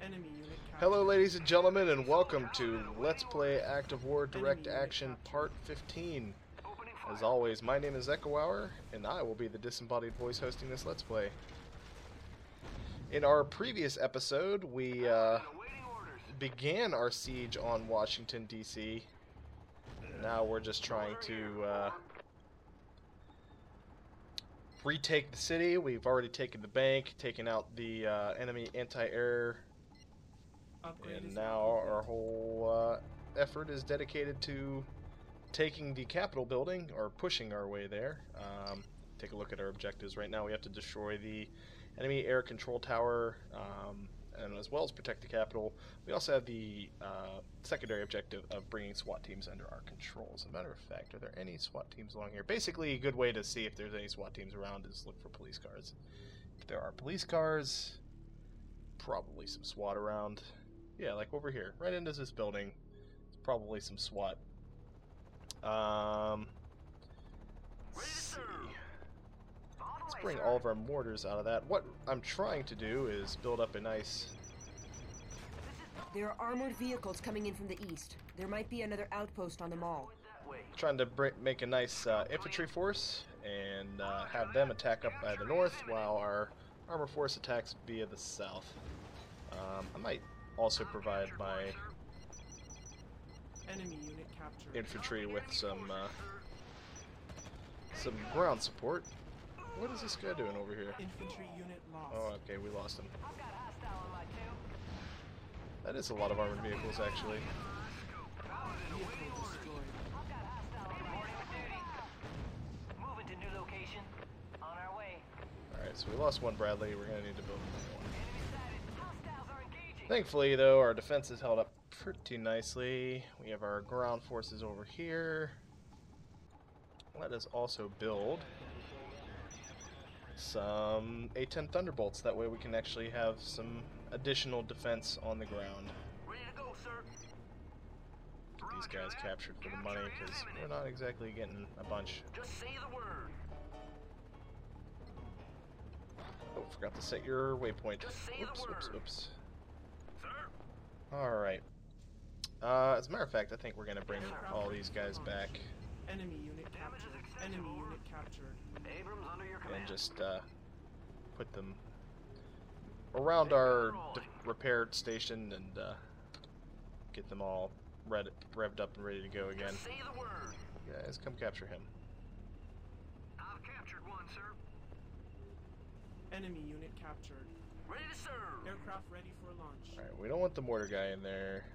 Enemy unit captured. Hello ladies and gentlemen, and welcome to Let's Play Active War Direct Action Part 15. As always, my name is eckohour, and I will be the disembodied voice hosting this Let's Play. In our previous episode, we began our siege on Washington, D.C. Now we're just trying to retake the city. We've already taken the bank, taken out the enemy anti-air, and now our whole effort is dedicated to taking the Capitol building, or pushing our way there. Take a look at our objectives. Right now we have to destroy the enemy air control tower, and as well as protect the Capitol. We also have the secondary objective of bringing SWAT teams under our control. As a matter of fact, are there any SWAT teams along here? Basically, a good way to see if there's any SWAT teams around is look for police cars. If there are police cars, probably some SWAT around. Yeah, like over here, right into this building. It's probably some SWAT. Let's see. Let's bring all of our mortars out of that. What I'm trying to do is build up a nice... There are armored vehicles coming in from the east. There might be another outpost on the mall. Trying to make a nice infantry force and have them attack up by the north while our armor force attacks via the south. I might also provide my enemy unit captured. Infantry with some ground support. What is this guy doing over here? Infantry unit lost. Oh, okay, we lost him. That is a lot of armored vehicles, actually. Vehicle destroyed. Moving to new location. On our way. Alright, so we lost one Bradley. We're going to need to build another one. Hostiles are engaging. Thankfully, though, our defense is held up pretty nicely. We have our ground forces over here. Let us also build some A-10 Thunderbolts. That way we can actually have some additional defense on the ground. Ready to go, sir. Get these guys captured for the money, because we're not exactly getting a bunch. Just say the word. Oh, forgot to set your waypoint. Just say the Oops, oops, word. oops. Sir. Alright. As a matter of fact, I think we're going to bring all these guys back Enemy unit captured. Enemy unit captured. Abrams under your command. and just put them around our repaired station and get them all revved up and ready to go again. Just say the word. Guys, come capture him. I've captured one, sir. Enemy unit captured. Ready to serve. Aircraft ready for launch. Alright, we don't want the mortar guy in there.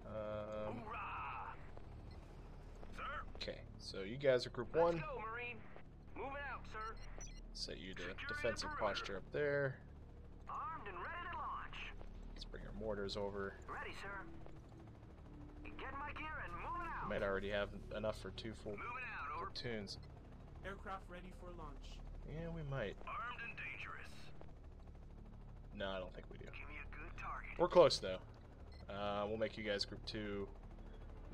Hoorah! Sir. Okay, so you guys are group Let's 1. go, Marine. Moving out, sir. Set you to defensive posture up there. Armed and ready to launch. Let's bring our mortars over. Ready, sir. Getting my gear and moving out. We might already have enough for 2 full Moving out, over. platoons. Aircraft ready for launch. Yeah, we might. Armed and dangerous. No, I don't think we do. Give me a good target. We're close though. We'll make you guys group 2.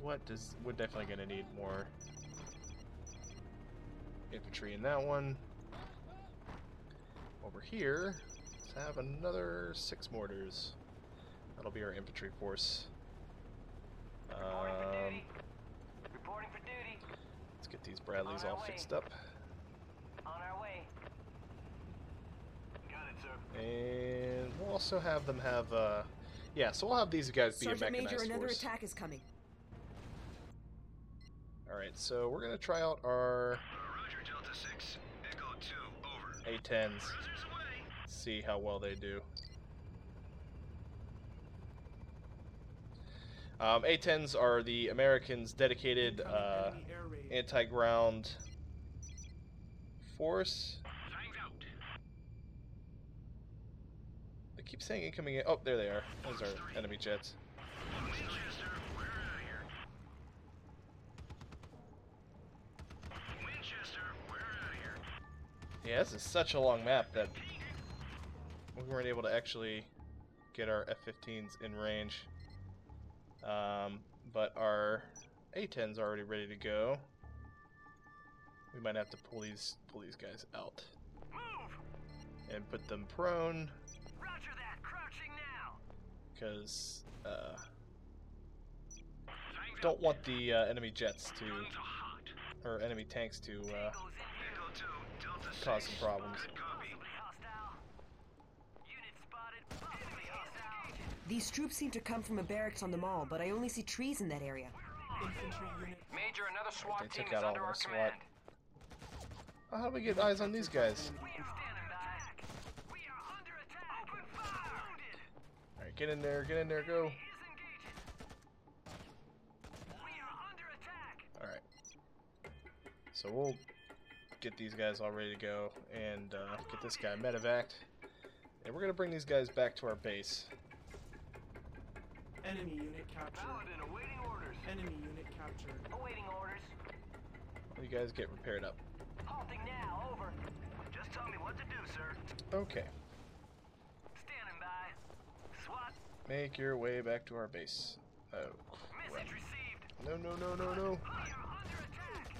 We're definitely gonna need more infantry in that one. Over here, let's have another 6 mortars. That'll be our infantry force. Reporting for duty. Reporting for duty. Let's get these Bradleys all fixed up. On our way. Got it, sir. And we'll also have them have, yeah, so we'll have these guys be Sergeant a mechanized Major, another force. attack is coming. Alright, so we're going to try out our Roger, Delta 6. Echo 2, over. A-10s. Cruisers away. See how well they do. A-10s are the Americans' dedicated Incoming enemy air raid. anti-ground force. Time's out. They keep saying incoming. Oh, there they are. Those are enemy jets. Winchester, we're out of here. Winchester, we're out of here. Yeah, this is such a long map that we weren't able to actually get our F-15s in range. But our A-10s are already ready to go. We might have to pull these guys out. Move! and put them prone. Roger that. Crouching now. because don't want the enemy jets to, Guns are hot. or enemy tanks to Echo 2, Delta 6. cause some problems. Good copy. Hostile. Unit spotted. Possibly hostile. These troops seem to come from a barracks on the mall, but I only see trees in that area. Infantry unit. Major, another SWAT They team took is out all under my our SWAT. command. Oh, how do we get eyes on these guys? Standing by. We are under attack. Open fire. Wounded. Alright, get in there, go. Is engaging. We are under attack. Alright. So we'll get these guys all ready to go and get this guy medevaced. And we're gonna bring these guys back to our base. Enemy unit captured. Paladin awaiting orders. Enemy unit captured. Awaiting orders. You guys get repaired up. Halting now. Over. Just tell me what to do, sir. Okay. Standing by. SWAT. Make your way back to our base. Oh, crap. Message received. No. We are under attack.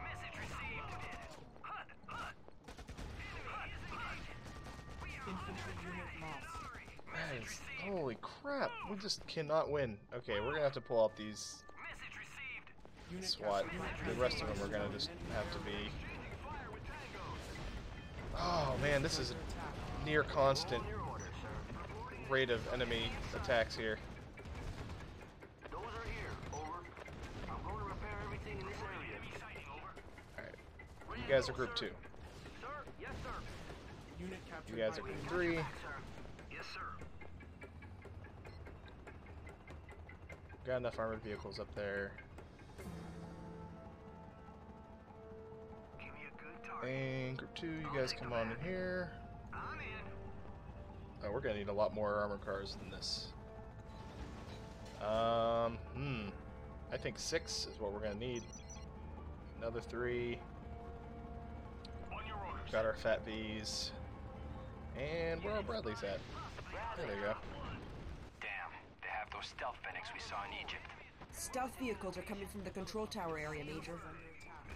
Message received. Hut. Enemy is engaging. We are Infantry unit lost. That is, holy crap, we just cannot win. Okay, we're gonna have to pull out these Message received. Unit SWAT. captured. The rest of them are gonna just have to be... Oh man, this is a near constant rate of enemy attacks here. Those are here. Over. I'm going to repair everything in this area. Alright, you guys are group 2. Sir? Yes, sir. Unit captured. You guys are by group Ranger. 3. Sir. Yes, sir. Got enough armored vehicles up there. Give me a good target. And group 2, you guys come on in here. I'm in. Oh, we're gonna need a lot more armored cars than this. I think 6 is what we're gonna need. Another 3. On your orders. Got our Fat V's. And where are Bradley's at? There they go. Damn, they have those stealth Fenix we saw in Egypt. Stealth vehicles are coming from the control tower area, Major. Under attack.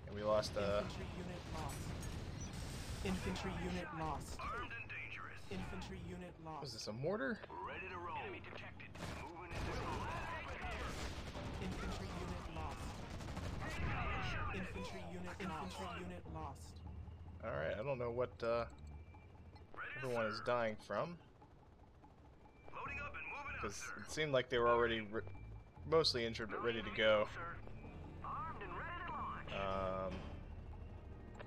And we lost Infantry unit lost. Infantry unit lost. Armed and dangerous. Infantry unit was lost. this a mortar? Ready to roll. Enemy detected. Moving into zone. Infantry unit lost. Infantry unit lost. Alright, I don't know what everyone is dying from. Loading up and moving out, Because sir. it seemed like they were already mostly injured but ready to go. Sir. Armed and ready to launch.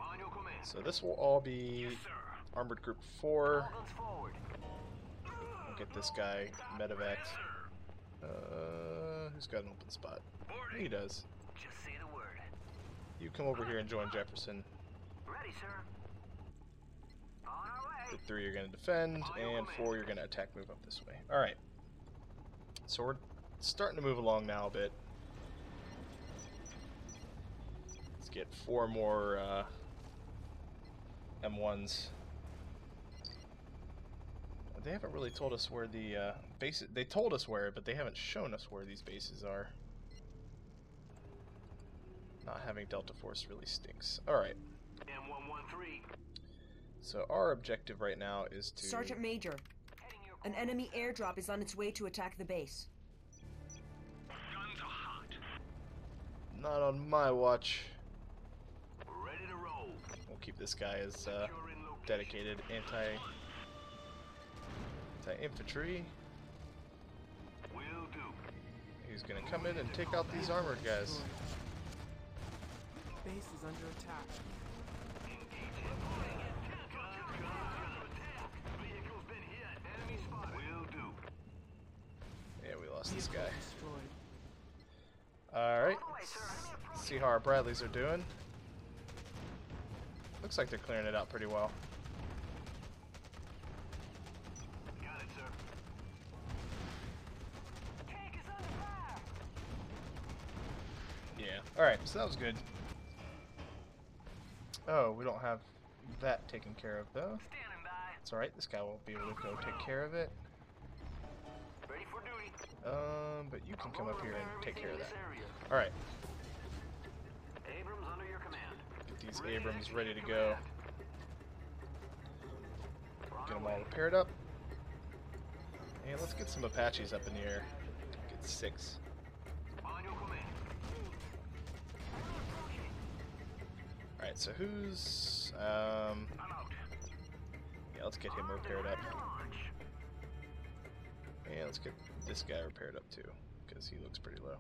On your command. So this will all be Yes, sir. Armored Group 4. All guns forward. We'll get this guy medevaced. Who's got an open spot? He does. Just say the word. You come over here and join Jefferson. Ready, sir. On our way. The 3 you're going to defend, and 4 you're going to attack move up this way. Alright. So we're starting to move along now a bit. Let's get 4 more M1s. They haven't really told us where the bases... They told us where, but they haven't shown us where these bases are. Not having Delta Force really stinks. Alright. M113. So our objective right now is to... Sergeant Major, Heading your an enemy airdrop is on its way to attack the base. Guns are hot. Not on my watch. ready to roll. We'll keep this guy as Secure in location. dedicated anti-infantry. Will do. He's gonna come in and take out these armored guys. Base is under attack. Vehicle's been hit. Enemy spotted. Will do. Yeah, we lost this Vehicle guy. destroyed. Alright. On the way, sir. Enemy approaching. See how our Bradleys are doing. Looks like they're clearing it out pretty well. Got it, sir. Tank is under fire. Yeah. Alright, so that was good. Oh, we don't have that taken care of though. Standing by. It's alright, this guy will be able to go take care of it. Ready for duty. But you can come up here and take care of that. Area. Alright, Abrams under your command. get these Abrams ready to go. Get them all repaired up. And let's get some Apaches up in the air. Get 6. On your command. Alright, so who's... I'm out. yeah, let's get him repaired up. And let's get this guy repaired up too, because he looks pretty low.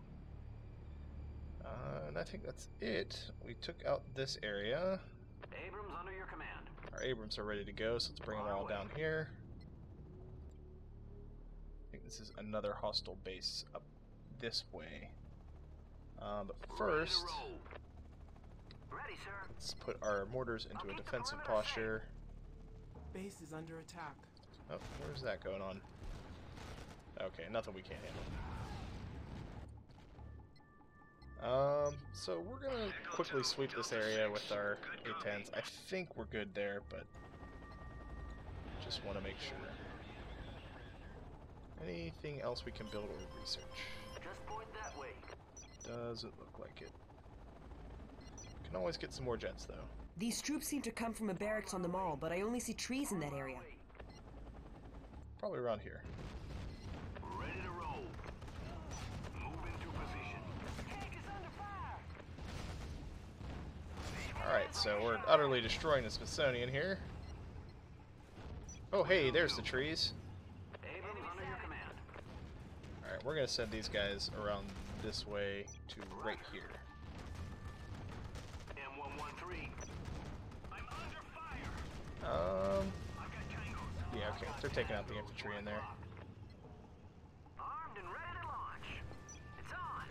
And I think that's it. We took out this area. Abrams under your command. Our Abrams are ready to go, so let's bring them all down here. I think this is another hostile base up this way. But first, Ready, sir. let's put our mortars into a defensive posture. Base is under attack. Oh, where's that going on? Okay, nothing we can't handle. So we're gonna quickly sweep this area with our A-10s. I think we're good there, but just want to make sure. Anything else we can build or research? Just point that way. Doesn't look like it. Can always get some more jets, though. These troops seem to come from a barracks on the mall, but I only see trees in that area. Probably around here. Ready to roll. Move into position. Tank is under fire. Alright, so we're utterly destroying the Smithsonian here. Oh, hey, there's the trees. Abrams under your command. Alright, we're gonna send these guys around this way to right here. M113. I'm under fire. I've got tangos. Yeah, okay, they're taking out the infantry in there. Armed and ready to launch. It's on.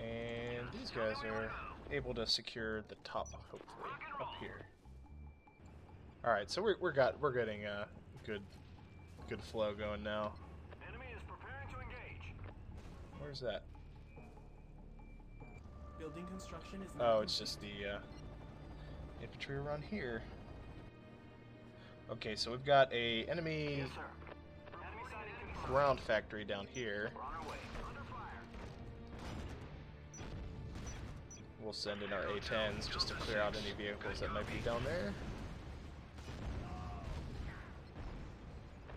And these guys are able to secure the top, hopefully, up here. Alright, so we're getting a good flow going now. Enemy is preparing to engage. Where's that? Building construction is Oh, it's just the infantry around here. Okay, so we've got a enemy Yes, sir. Enemy sighting confirmed. ground factory down here. We're on our way. Under fire. We'll send in our A-10s just to clear out any vehicles that might be down there.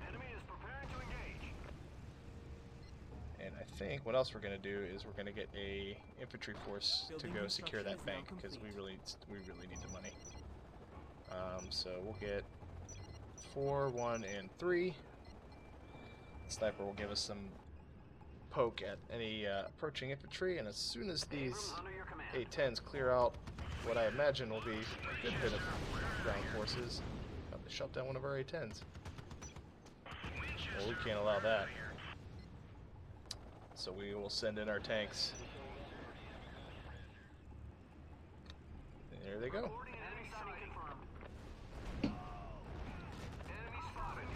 Enemy is preparing to engage. And I think what else we're gonna do is we're gonna get a infantry force to Building go secure that construction is now bank because we complete. really need the money. So we'll get 4, 1, and 3. Sniper will give us some poke at any approaching infantry, and as soon as these Abrams under your command. A-10s clear out what I imagine will be a good bit of ground forces. Oh, they shot down one of our A-10s. Well, we can't allow that. So we will send in our tanks. There they go. Reporting enemy sighting confirmed. Enemy spotted.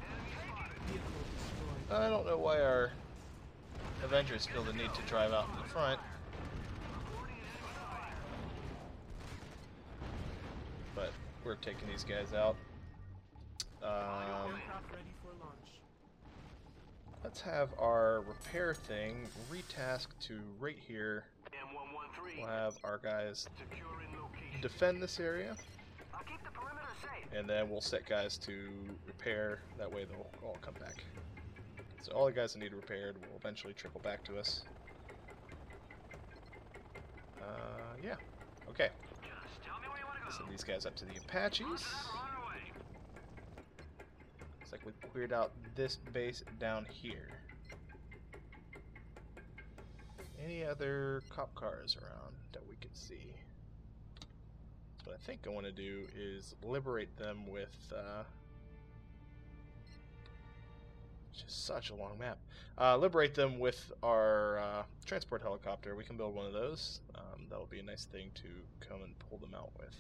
Enemy spotted. vehicle destroyed. I don't know why our Avengers feel the need to drive out in the front. But we're taking these guys out. Aircraft ready for launch. Let's have our repair thing retasked to right here. M113. We'll have our guys Securing location. defend this area, I'll keep the perimeter safe. and then we'll set guys to repair. That way they'll all come back. So all the guys that need repaired will eventually trickle back to us. Yeah. Okay. Just tell me where you want to go. Send these guys up to the Apaches. We're on our way. Looks like we cleared out this base down here. Any other cop cars around that we can see? What I think I want to do is liberate them with just such a long map. Liberate them with our transport helicopter. We can build one of those. That'll be a nice thing to come and pull them out with.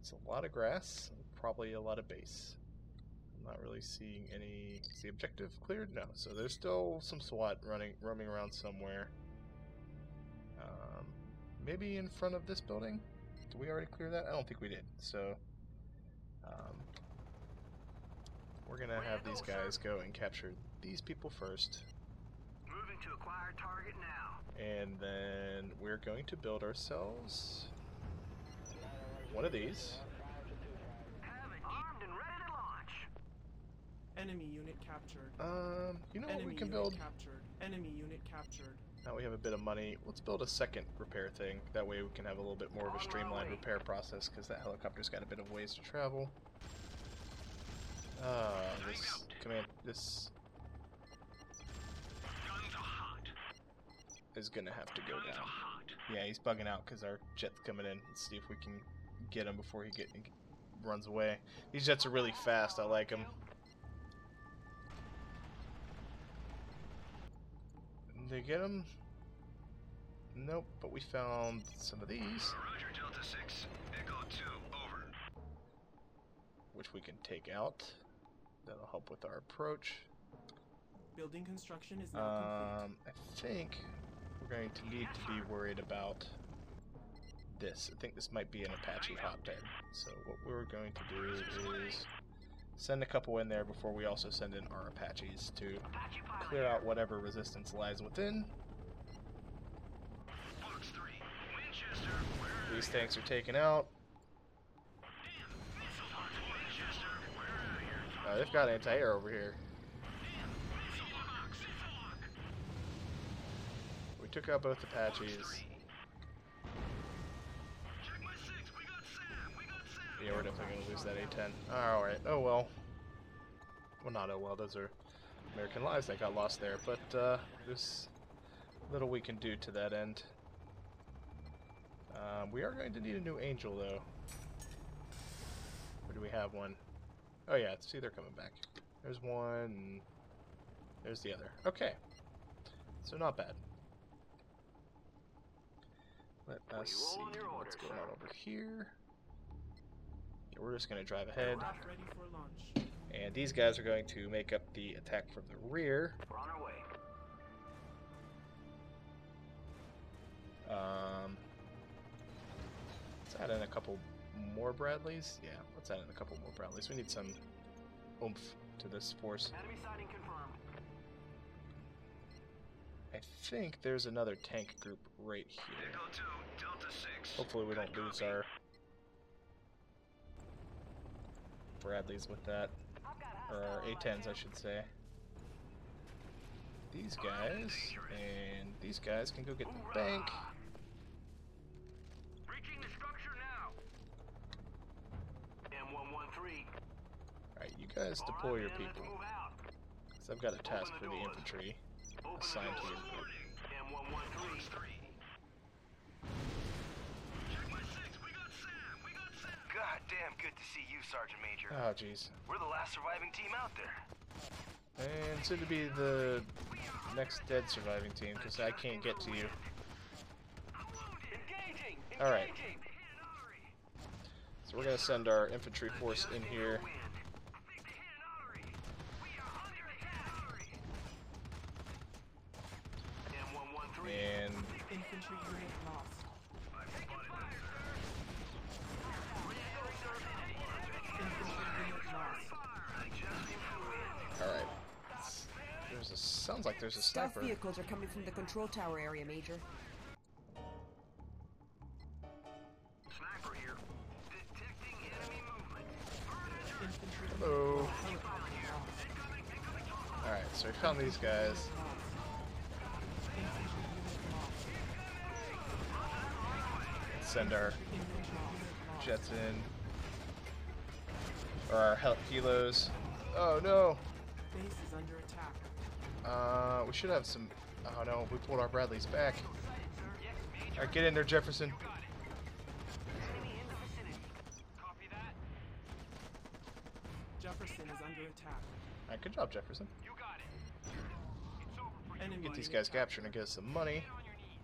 It's a lot of grass, probably a lot of base. I'm not really seeing any. Is the objective cleared? No. So there's still some SWAT roaming around somewhere. Maybe in front of this building? Did we already clear that? I don't think we did. So we're gonna have these guys go and capture these people first, Moving to acquired target now. and then we're going to build ourselves one of these. Have it. Armed and ready to Enemy unit captured. You know what Enemy we can unit build? captured. Enemy unit captured. Now we have a bit of money. Let's build a second repair thing. That way we can have a little bit more of a streamlined repair process, because that helicopter's got a bit of ways to travel. This is gonna have to go down. Yeah, he's bugging out because our jet's coming in. Let's see if we can get him before he runs away. These jets are really fast. I like them. Did they get him? Nope, but we found some of these. Roger, Delta 6. Echo 2, over. Which we can take out. That'll help with our approach. Building construction is now complete. I think we're going to need to be worried about this. I think this might be an Apache hotbed. So what we're going to do is send a couple in there before we also send in our Apaches to clear out whatever resistance lies within. Fox 3, Winchester, where are These tanks are taken out. They've got anti-air over here. We took out both Apaches. Yeah, we're definitely going to lose that A-10. Alright, oh well. Well, not oh well, those are American lives that got lost there, but there's little we can do to that end. We are going to need a new Angel, though. Or do we have one? Oh yeah, see, they're coming back. There's one, and there's the other. Okay. So not bad. Let us see what's going on over here. Yeah, we're just going to drive ahead. Aircraft ready for launch. And these guys are going to make up the attack from the rear. We're on our way. Let's add in a couple more Bradleys. Yeah, let's add in a couple more Bradleys. We need some oomph to this force. Enemy sighting confirmed. I think there's another tank group right here. Echo 2, Delta 6. Hopefully we don't lose our Bradleys with that. Or our A-10s, I should say. These guys and these guys can go get the bank. Breaching the structure now. M113. Alright, you guys deploy your people. Because I've got a task for the infantry assigned to your group. M113. God damn good to see you, Sergeant Major. Oh, jeez. We're the last surviving team out there. And soon to be the next dead surviving team, because I can't get to you. Alright. So we're going to send our infantry force in here. And Infantry unit lost. Infantry unit lost. alright. Sounds like there's a Stealth sniper. vehicles are coming from the control tower area, Major. Sniper here. Detecting enemy movement. Infantry Hello. helicopter lost. Alright, so we found these guys. Infantry unit lost. Send our Infantry unit lost. jets in. Or our helos. Oh no! Base is under attack. We should have some. Oh no, we pulled our Bradleys back. Alright, get in there, Jefferson. Jefferson is under attack. Alright, good job, Jefferson. You got it. It's over for you. Enemy Get these unit guys captured and get us some money. On your knees.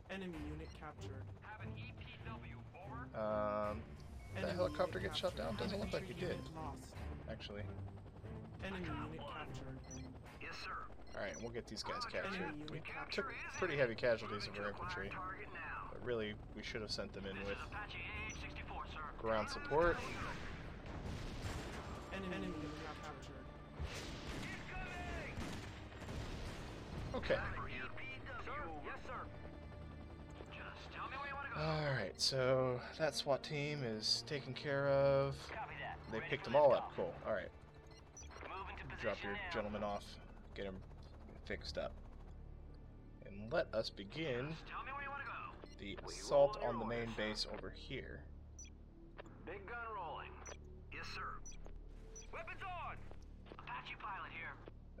Enemy unit captured. Have an EPW, over. That Enemy helicopter unit get shot captured. down? Doesn't look like it Infantry did, unit lost. actually. Enemy unit captured. Yes, sir. Alright, we'll get these guys captured. Enemy We unit took captured. pretty heavy casualties of our infantry, Target now. but really, we should have sent them in with Apache AH-64, sir. ground support. Enemy unit captured. Okay. Yes, sir. Just tell me where you want to go. Alright, so that SWAT team is taken care of. Copy that. they picked them all up. Cool. All right. Move into position Drop your now. gentleman off. Get him fixed up. And let us begin Tell me where you want to go. the assault on the main base over here. Big gun rolling. Yes, sir. Weapons on. Apache pilot here.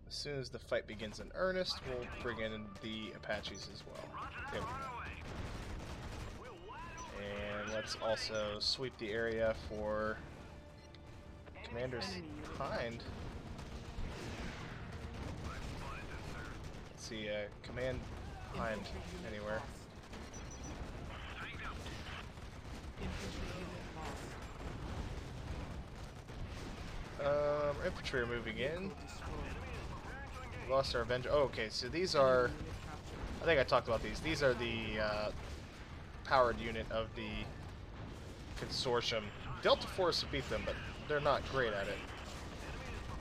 As soon as the fight begins in earnest, we'll bring in the Apaches as well. There we go. And let's also sweep the area for commanders behind. Let's see, command behind anywhere. Infantry are moving in. We lost our Avenger. Oh, okay, so these are... I think I talked about these. These are the powered unit of the consortium. Delta Force beat them, but they're not great at it.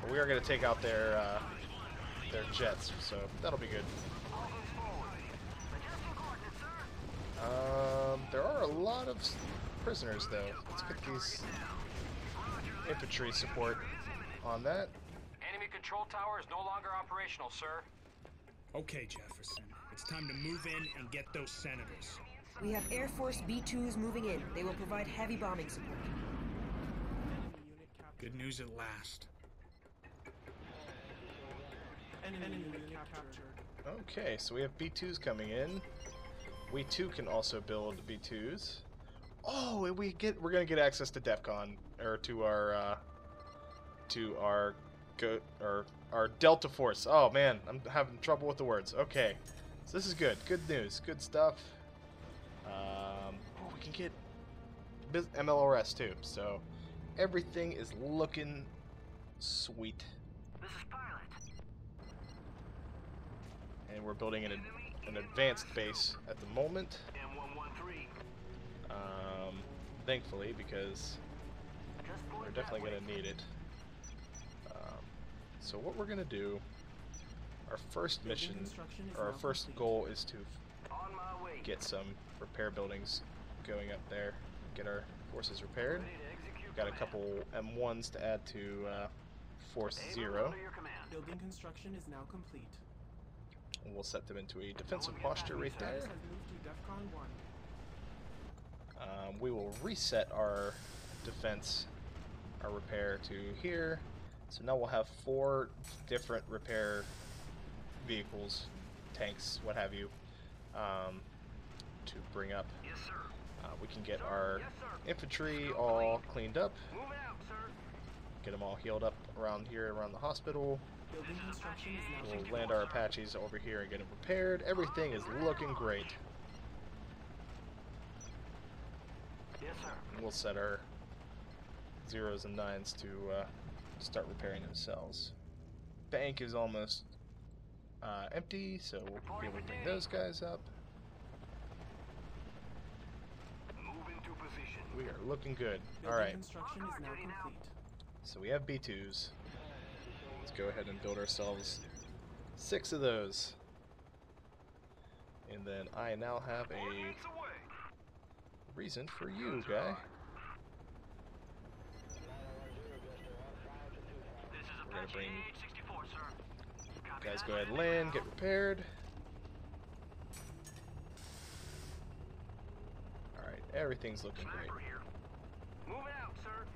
But we are going to take out their jets, so that'll be good. There are a lot of prisoners, though. Let's get these infantry support on that. Enemy control tower is no longer operational, sir. Okay, Jefferson. It's time to move in and get those senators. We have Air Force B-2s moving in. They will provide heavy bombing support. Good news at last. Enemy unit captured. Okay, so we have B2s coming in. We too can also build B2s. Oh, and we're gonna get access to DEFCON, or to our Delta Force. Oh man, I'm having trouble with the words. Okay, so this is good. Good news. Good stuff. Oh, we can get MLRS too. So everything is looking sweet. This is pilot. And we're building an advanced base at the moment. M113. Thankfully, because we're definitely going to need it. So what we're going to do, our first mission, or our first goal is to On my way. get some repair buildings going up there, get our forces repaired. Got a couple M1s to add to Force Zero. Under your command. Building construction is now complete. And we'll set them into a defensive posture right there. Status has moved to DEFCON 1. We will reset our defense, our repair to here. So now we'll have 4 different repair vehicles, tanks, what have you, to bring up. Yes, sir. We can get our Yes, sir. infantry all cleaned up, Moving out, sir. get them all healed up around here, around the hospital. Building construction is now We'll complete. land our Apaches over here and get them repaired. Everything is looking great. Yes, sir. We'll set our 0s and 9s to start repairing themselves. Bank is almost empty, so we'll be able to bring those guys up. Move into position. We are looking good. Building Alright, construction is now complete. so we have B2s. Let's go ahead and build ourselves 6 of those. And then I now have a reason for you, guy. We're gonna bring guys go ahead and land, get repaired. Alright, everything's looking great. Moving out, sir.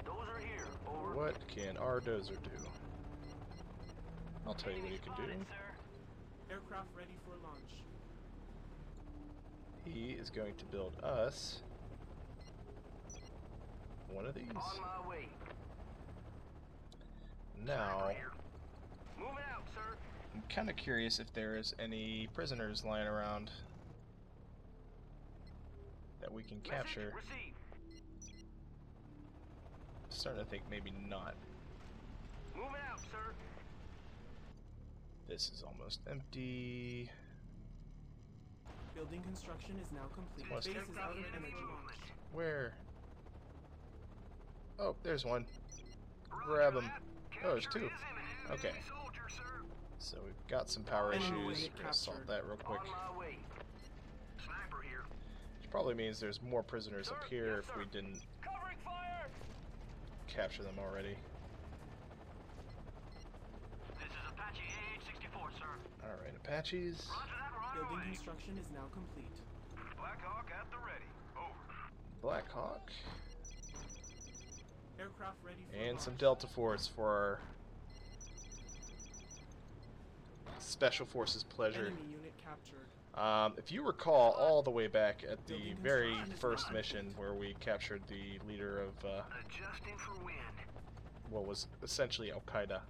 Dozer here. Over. What can our dozer do? I'll tell you what he can do. Aircraft ready for launch. He is going to build us one of these. On my way. Now, Moving out, sir. I'm kind of curious if there is any prisoners lying around that we can capture. Receive. Starting to think maybe not. Moving out, sir. This is almost empty. Building construction is now complete. Must- Base is out of energy. Where? Oh, there's one. Grab him. Oh, there's 2. Okay. So we've got some power Enemy issues. unit We're gonna solve captured. that real quick. On my way. Sniper here. Probably means there's more prisoners up here if we didn't Covering fire! capture them already. This is Apache AH-64, sir. Alright, Apaches. Roger that, we're on our Building way. construction is now complete. Black Hawk at the ready. Over. Black Hawk. Aircraft ready for And launch. some Delta Force for our Special Forces pleasure. Enemy unit captured. If you recall, all the way back at the Building very construction is first now mission complete. where we captured the leader of Adjusting for wind. what was essentially Al-Qaeda,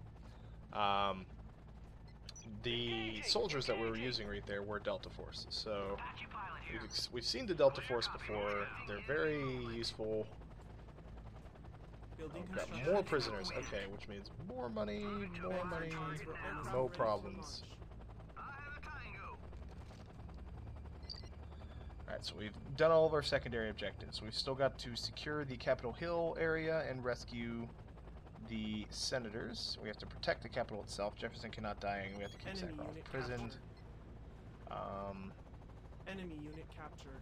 the soldiers that we were using right there were Delta Force. So Apache pilot here. we've seen the Delta Force before. They're very useful. Building Got construction more is prisoners. complete. Okay, which means more money, more money, Transfer aircraft no ready for problems. launch. I have a tango. Alright, so we've done all of our secondary objectives. We've still got to secure the Capitol Hill area and rescue the senators. We have to protect the Capitol itself. Jefferson cannot die, and we have to keep Enemy Sakharov unit imprisoned. Enemy unit captured.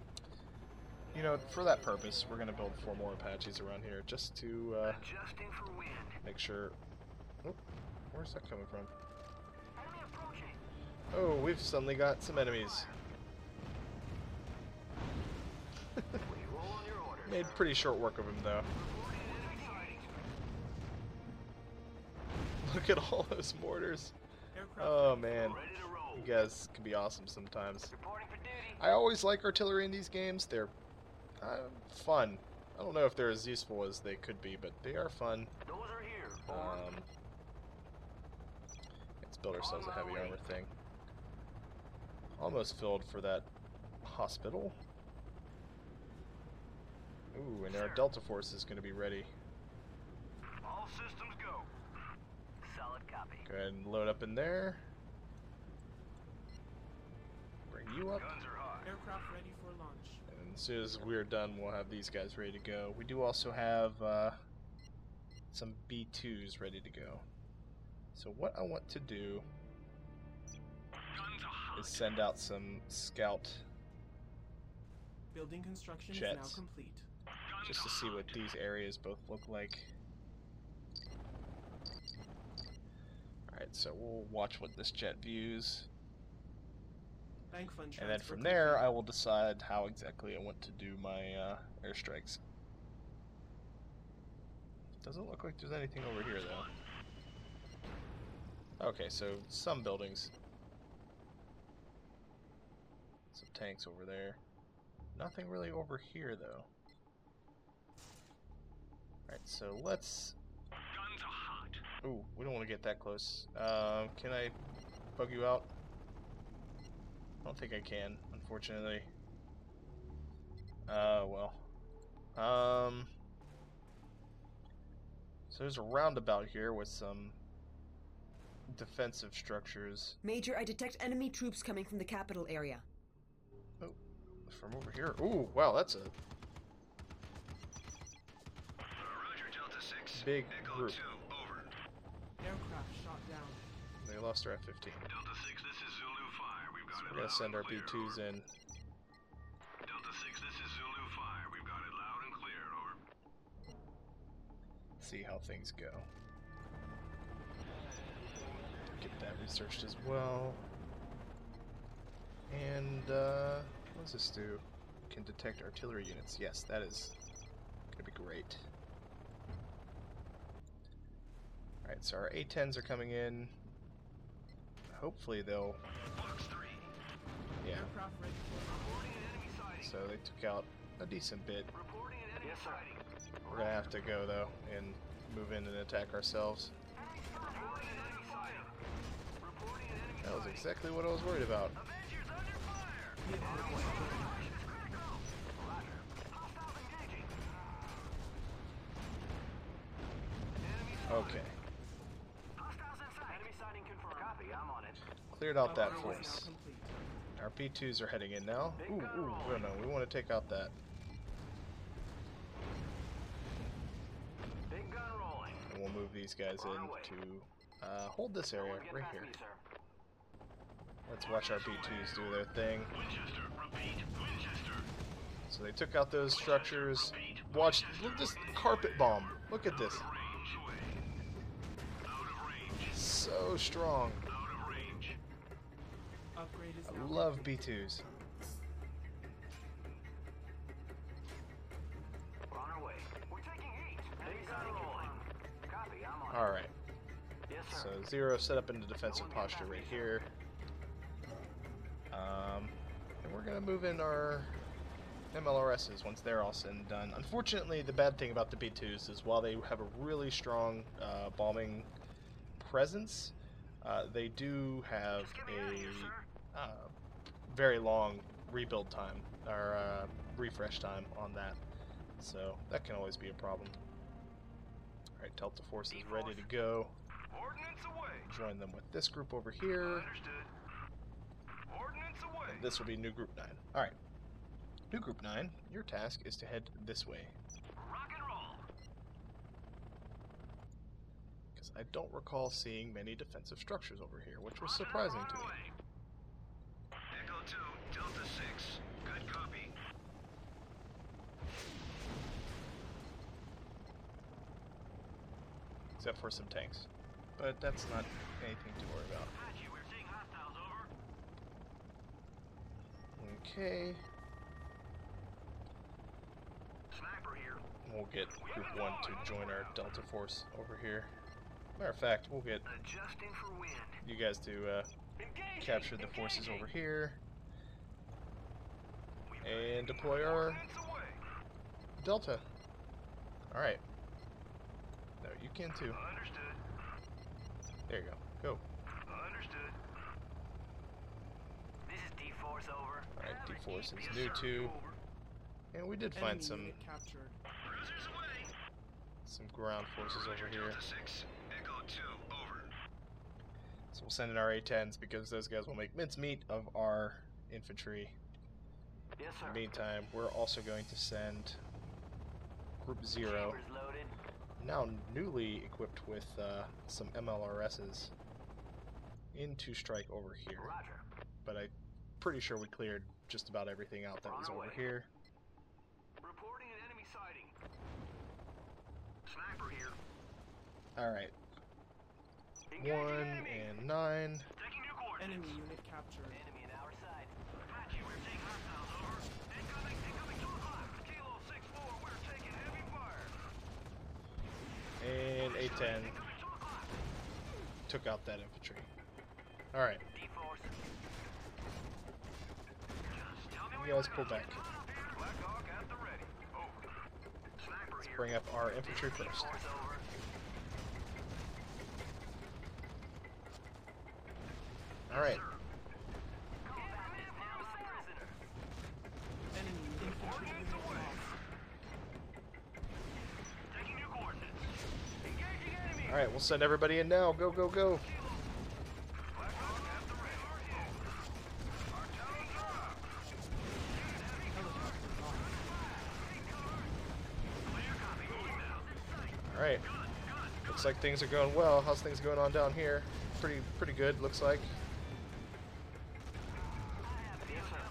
You know, for that purpose, we're going to build 4 more Apaches around here just to Adjusting for wind. make sure... Oh, where's that coming from? Enemy approaching. Oh, we've suddenly got some enemies. We roll on your orders. Made pretty short work of him, though. Reporting enemy sightings. Look at all those mortars. Aircraft Oh, ready for man. launch. Ready to roll. You guys can be awesome sometimes. Reporting for duty. I always like artillery in these games. They're fun. I don't know if they're as useful as they could be, but they are fun. Those are here. Over. Let's build ourselves a heavy armor thing. Almost filled for that hospital. Ooh, and our Delta Force is going to be ready. All systems go. Solid copy. Go ahead and load up in there. Bring you up. Guns are hot. Aircraft ready for launch. And as soon as we're done, we'll have these guys ready to go. We do also have some B-2s ready to go. So what I want to do Guns are hot. is send out some scout Building construction is Jets. now complete. just to see what these areas both look like. Alright, so we'll watch what this jet views. Bank fund And then transfer from there, complete. I will decide how exactly I want to do my airstrikes. Doesn't look like there's anything over here, though. Okay, so some buildings. Some tanks over there. Nothing really over here, though. Alright, so let's... Guns are hot. Ooh, we don't want to get that close. Can I bug you out? I don't think I can, unfortunately. Well. So there's a roundabout here with some defensive structures. Major, I detect enemy troops coming from the capital area. Oh, from over here. Ooh, wow, that's a Roger, Delta 6. big Echo group. 2, over. Aircraft shot down. They lost our F-15. Delta 6, this is Zulu 5. We've got it We're gonna loud send our and clear, B-2s over. in. Delta 6, this is Zulu 5. We've got it loud and clear, over. See how things go. Get that researched as well. And what does this do? Can detect artillery units. Yes, that is gonna be great. Alright, so our A-10s are coming in. Hopefully they'll... Box 3. Yeah, Aircraft ready for launch. Reporting an enemy sighting. so they took out a decent bit. Reporting an enemy sighting. We're gonna have to go, though, and move in and attack ourselves. Reporting an enemy sighting. Reporting an enemy That was sighting. exactly what I was worried about. Avengers under fire. Vehicle Operation destroyed. is critical. Roger. Hostiles engaging. Enemy sighting. Okay, Hostiles in sight. Enemy sighting confirmed. Copy. I'm on it. cleared out that Operation is force. now complete. Our P2s are heading in now. Ooh, no, we want to take out that. Big gun rolling. And we'll move these guys in to hold this area No one get right past here. me, sir. Let's watch our B2s do their thing. Winchester, repeat, Winchester. So they took out those structures. Watch, look at this carpet bomb. Look at this. So strong. Upgrade is I now love complete. B2s. We're on our way. We're taking heat. Big gun rolling. Copy, I'm on. Alright, Yes, so sir. 0 set up into defensive posture right here. And we're going to move in our MLRSs once they're all said and done. Unfortunately, the bad thing about the B2s is while they have a really strong bombing presence, they do have a very long rebuild time, or refresh time on that. So that can always be a problem. Alright, Delta Force is ready to go. Ordnance away. Join them with this group over here. Understood. Ordnance away. And this will be new group 9. Alright. New group 9, your task is to head this way. Rock and roll. Because I don't recall seeing many defensive structures over here, which was surprising to me. Echo 2, Delta 6. Good copy. Except for some tanks. But that's not anything to worry about. Apache, we're seeing hostiles, over. Okay. Sniper here. We'll get group 1 to join our Delta Force over here. Matter of fact, we'll get Adjusting for wind. you guys to Engaging. capture the forces Engaging. over here. And deploy our Ordnance away. Delta. Alright. No, you can too. Understood. There you go. Go. Understood. This is D-Force, over. Alright, D-Force is new too. And we did find Enemy some unit captured. Cruisers away. ground forces over here. Delta 6. Echo 2, over. So we'll send in our A-10s because those guys will make mincemeat of our infantry. Yes, In sir. the meantime, we're also going to send Group 0, Chambers loaded. now newly equipped with some MLRSs, in to strike over here. Roger. But I'm pretty sure we cleared just about everything out that was over here. Reporting an enemy sighting. Sniper here. Alright, Engaging 1 enemy. and 9. Taking new coordinates. Enemy unit captured. Enemy in our sight. Apache, we're seeing hostiles, over. Incoming 2 o'clock. Kilo 6-4, we're taking heavy fire. And A-10 Incoming 2 o'clock. took out that infantry. Alright, D-Force. Just tell me you guys pull back. Black Hawk at the ready. Over. Sniper Let's here. bring up our infantry first. D-Force, over. Alright, Combat is now a prisoner. Enemy infantry unit lost. Taking new coordinates. Engaging enemy. alright, we'll send everybody in now. Go, go, go. Black Hawk at the ready. Our talons are up. Helicopter lost. Clear copy. Moving now. Alright, looks like things are going well. How's things going on down here? Pretty good, looks like.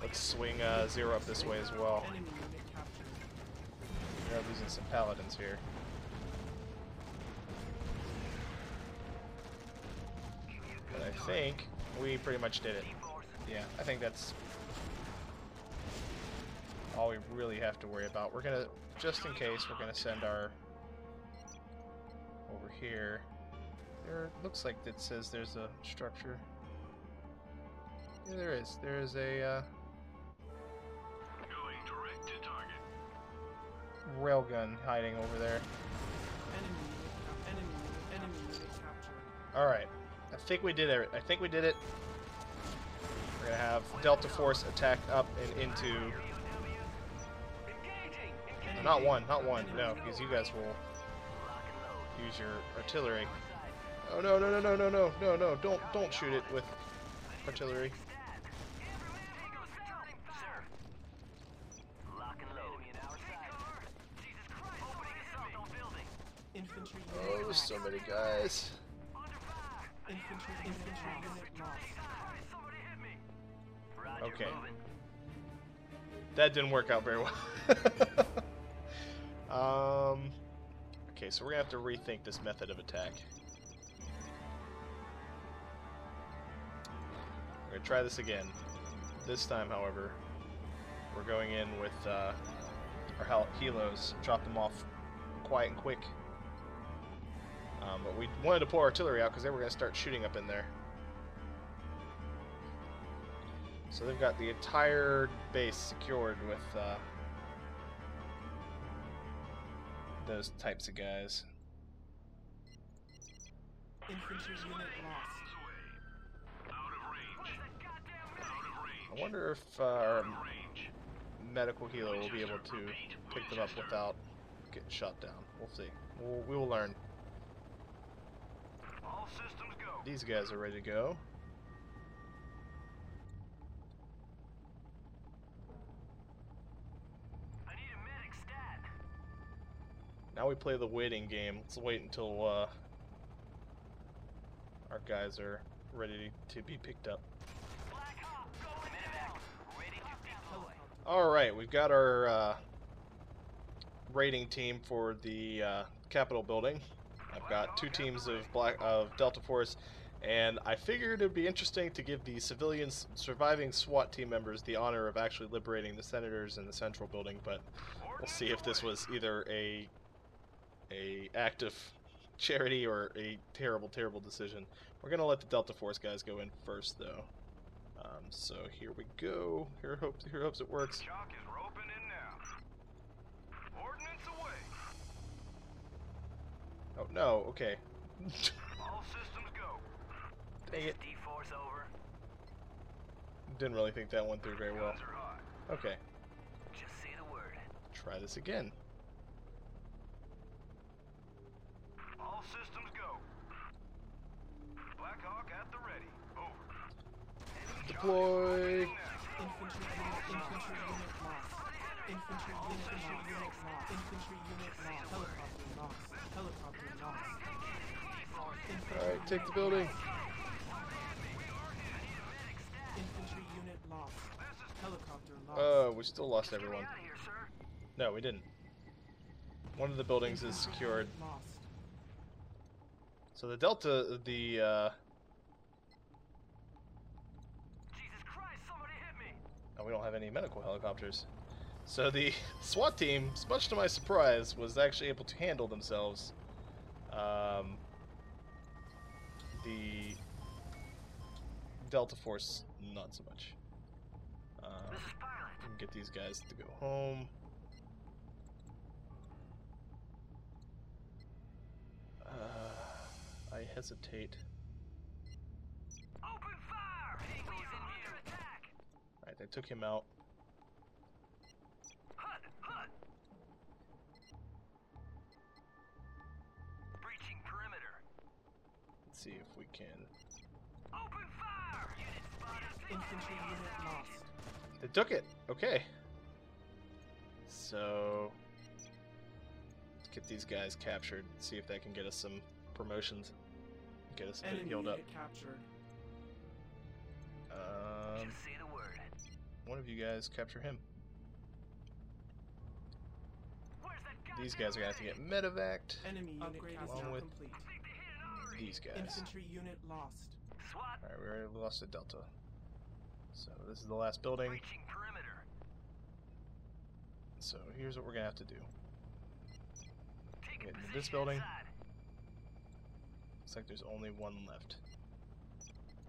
Let's swing 0 up this way as well. Enemy unit captured. We are losing some paladins here. But I think we pretty much did it. Yeah, I think that's all we really have to worry about. We're gonna, just in case, we're gonna send our over here. There looks like it says there's a structure. Yeah, there is. There is a Going direct to target. railgun hiding over there. Enemy unit captured. All right, I think we did it. I think we did it. We're gonna have Delta Force attack up and into. Not one, no, because you guys will use your artillery. Oh no, no, no, no, no, no, no, no! Don't shoot it with artillery. Infantry Oh, unit there's so lost. many guys. Infantry unit lost. Okay. That didn't work out very well. Okay, so we're gonna have to rethink this method of attack. We're gonna try this again. This time, however, we're going in with our helos, drop them off quiet and quick. But we wanted to pull artillery out because they were going to start shooting up in there. So they've got the entire base secured with those types of guys. Infantry unit lost. I wonder if our medical healer will be able to pick them up without getting shot down. We'll see. We will learn. All systems go. These guys are ready to go. I need a medic stat. Now we play the waiting game. Let's wait until our guys are ready to be picked up. Black Hawk, going down. Ready to deploy. Alright, we've got our raiding team for the Capitol building. I've got two teams of Delta Force, and I figured it would be interesting to give the civilians surviving SWAT team members the honor of actually liberating the senators in the central building, but we'll see if this was either a act of charity or a terrible decision. We're gonna let the Delta Force guys go in first, though. So here we go. Here hopes it works. Chalk is roping in now. Ordnance away. Oh no, okay. All systems go. Dang it. D-force over. Didn't really think that went through very well. Guns are hot. Okay, Just say the word. try this again. All systems go. Black Hawk at the ready. Over. Enemy Deploy. Infantry unit lost. Infantry unit lost. Infantry unit lost. Helicopter lost. Helicopter lost. Alright, take the building. Infantry unit lost. Helicopter lost. Oh, we still lost everyone. out of here, sir. No, we didn't. One of the buildings is secured. Lost. So the Delta, Jesus Christ, somebody hit me. oh, we don't have any medical helicopters. So the SWAT team, much to my surprise, was actually able to handle themselves. The Delta Force, not so much. This is Pilot. We can get these guys to go home. I hesitate. Open fire! Eagles in under attack. Alright, they took him out. Hut, hut. Breaching perimeter. Let's see if we can. Open fire! Unit spotted. Infantry unit lost. They took it! Okay. So let's get these guys captured, see if that can get us some promotions. Get us a bit Enemy healed up. unit captured. Just say the word. One of you guys capture him. Where's that These guys are gonna have to get medevaced. Enemy unit captured. along with Complete. These guys. Infantry unit lost. SWAT. Alright, we already lost a Delta. So this is the last building. Breaching perimeter. So here's what we're gonna have to do. Take Get a into this position building. inside. Looks like there's only one left.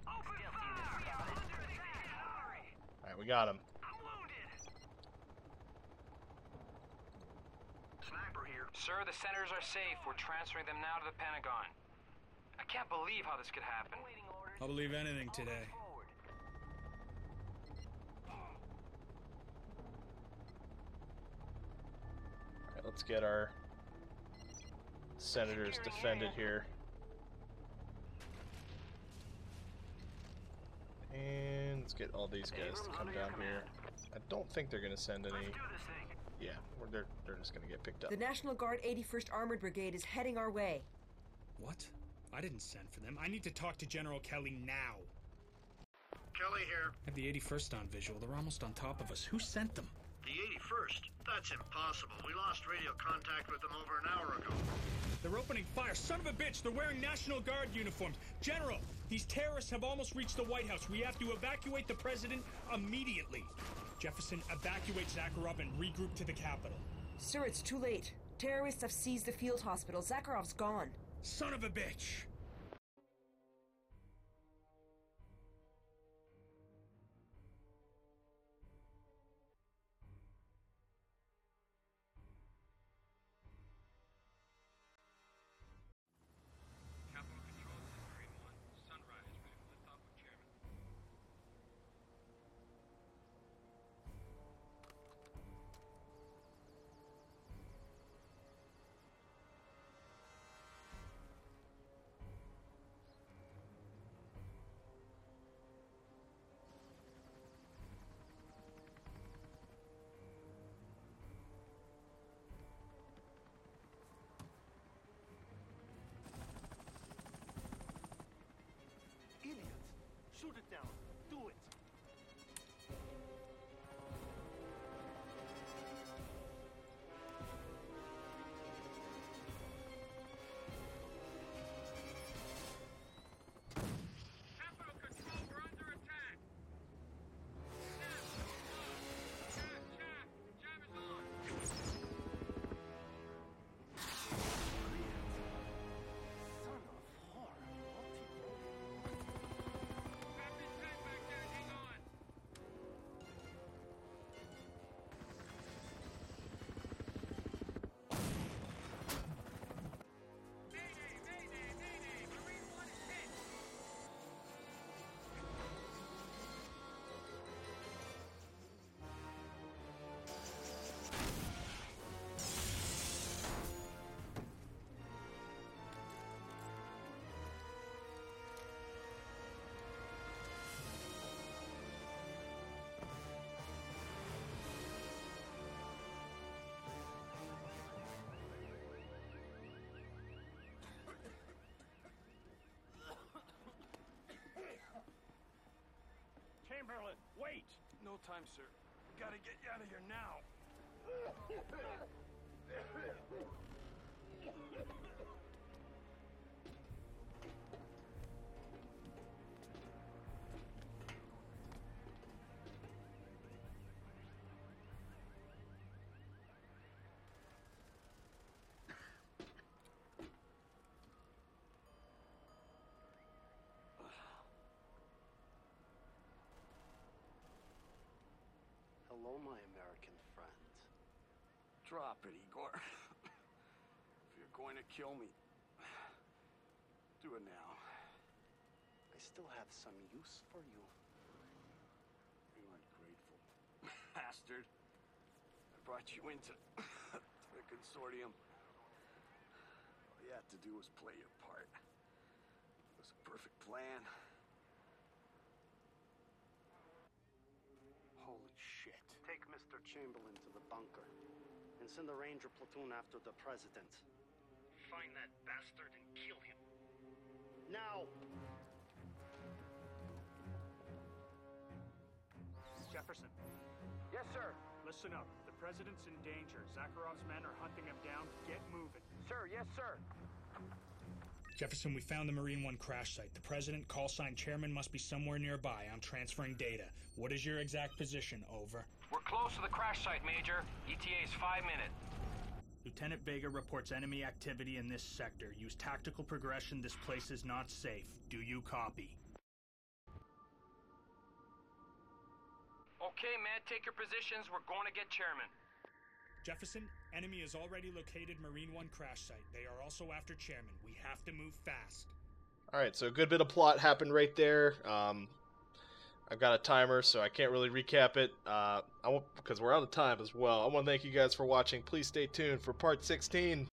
Open fire! Under attack. Alright, we got him. I'm wounded. Sniper here. Sir, the senators are safe. We're transferring them now to the Pentagon. I can't believe how this could happen. Waiting orders. I'll believe anything today. Forward. Alright, let's get our senators defended here. And let's get all these guys to come down here. I don't think they're gonna send any. Let's do this thing. Yeah, they're just gonna get picked up. The National Guard 81st Armored Brigade is heading our way. What? I didn't send for them. I need to talk to General Kelly now. Kelly here. I have the 81st on visual. They're almost on top of us. Who sent them? The 81st? That's impossible. We lost radio contact with them over an hour ago. They're opening fire. Son of a bitch, they're wearing National Guard uniforms. General, these terrorists have almost reached the White House. We have to evacuate the president immediately. Jefferson, evacuate Zakharov and regroup to the Capitol. Sir, it's too late. Terrorists have seized the field hospital. Zakharov's gone. Son of a bitch! Capital Control, this is Marine 1. Sunrise, ready for liftoff with Chairman. Idiots! Shoot it down. Do it. Capital Control, we're under attack! Chaff! Jam is on! Son of whore. Captain tank back there, hang on! Mayday! Mayday! Mayday! Marine 1 is hit! Chamberlain, wait! No time, sir. We gotta get you out of here now. Hello, my American friend. Drop it, Igor. If you're going to kill me, do it now. I still have some use for you. You ungrateful bastard. I brought you into the consortium. All you had to do was play your part. It was a perfect plan. Holy shit. Take Mr. Chamberlain to the bunker and send the Ranger platoon after the president. Find that bastard and kill him. Now! Jefferson, Yes, sir. listen up. The president's in danger. Zakharov's men are hunting him down. Get moving. Sir, yes, sir. Jefferson, we found the Marine 1 crash site. The president, call sign chairman, must be somewhere nearby. I'm transferring data. What is your exact position? Over. We're close to the crash site, Major. ETA is 5 minutes. Lieutenant Vega reports enemy activity in this sector. Use tactical progression. This place is not safe. Do you copy? Okay, man, take your positions. We're going to get Chairman. Jefferson, enemy has already located Marine 1 crash site. They are also after chairman. We have to move fast. Alright, so a good bit of plot happened right there. I've got a timer, so I can't really recap it. Because we're out of time as well. I want to thank you guys for watching. Please stay tuned for part 16.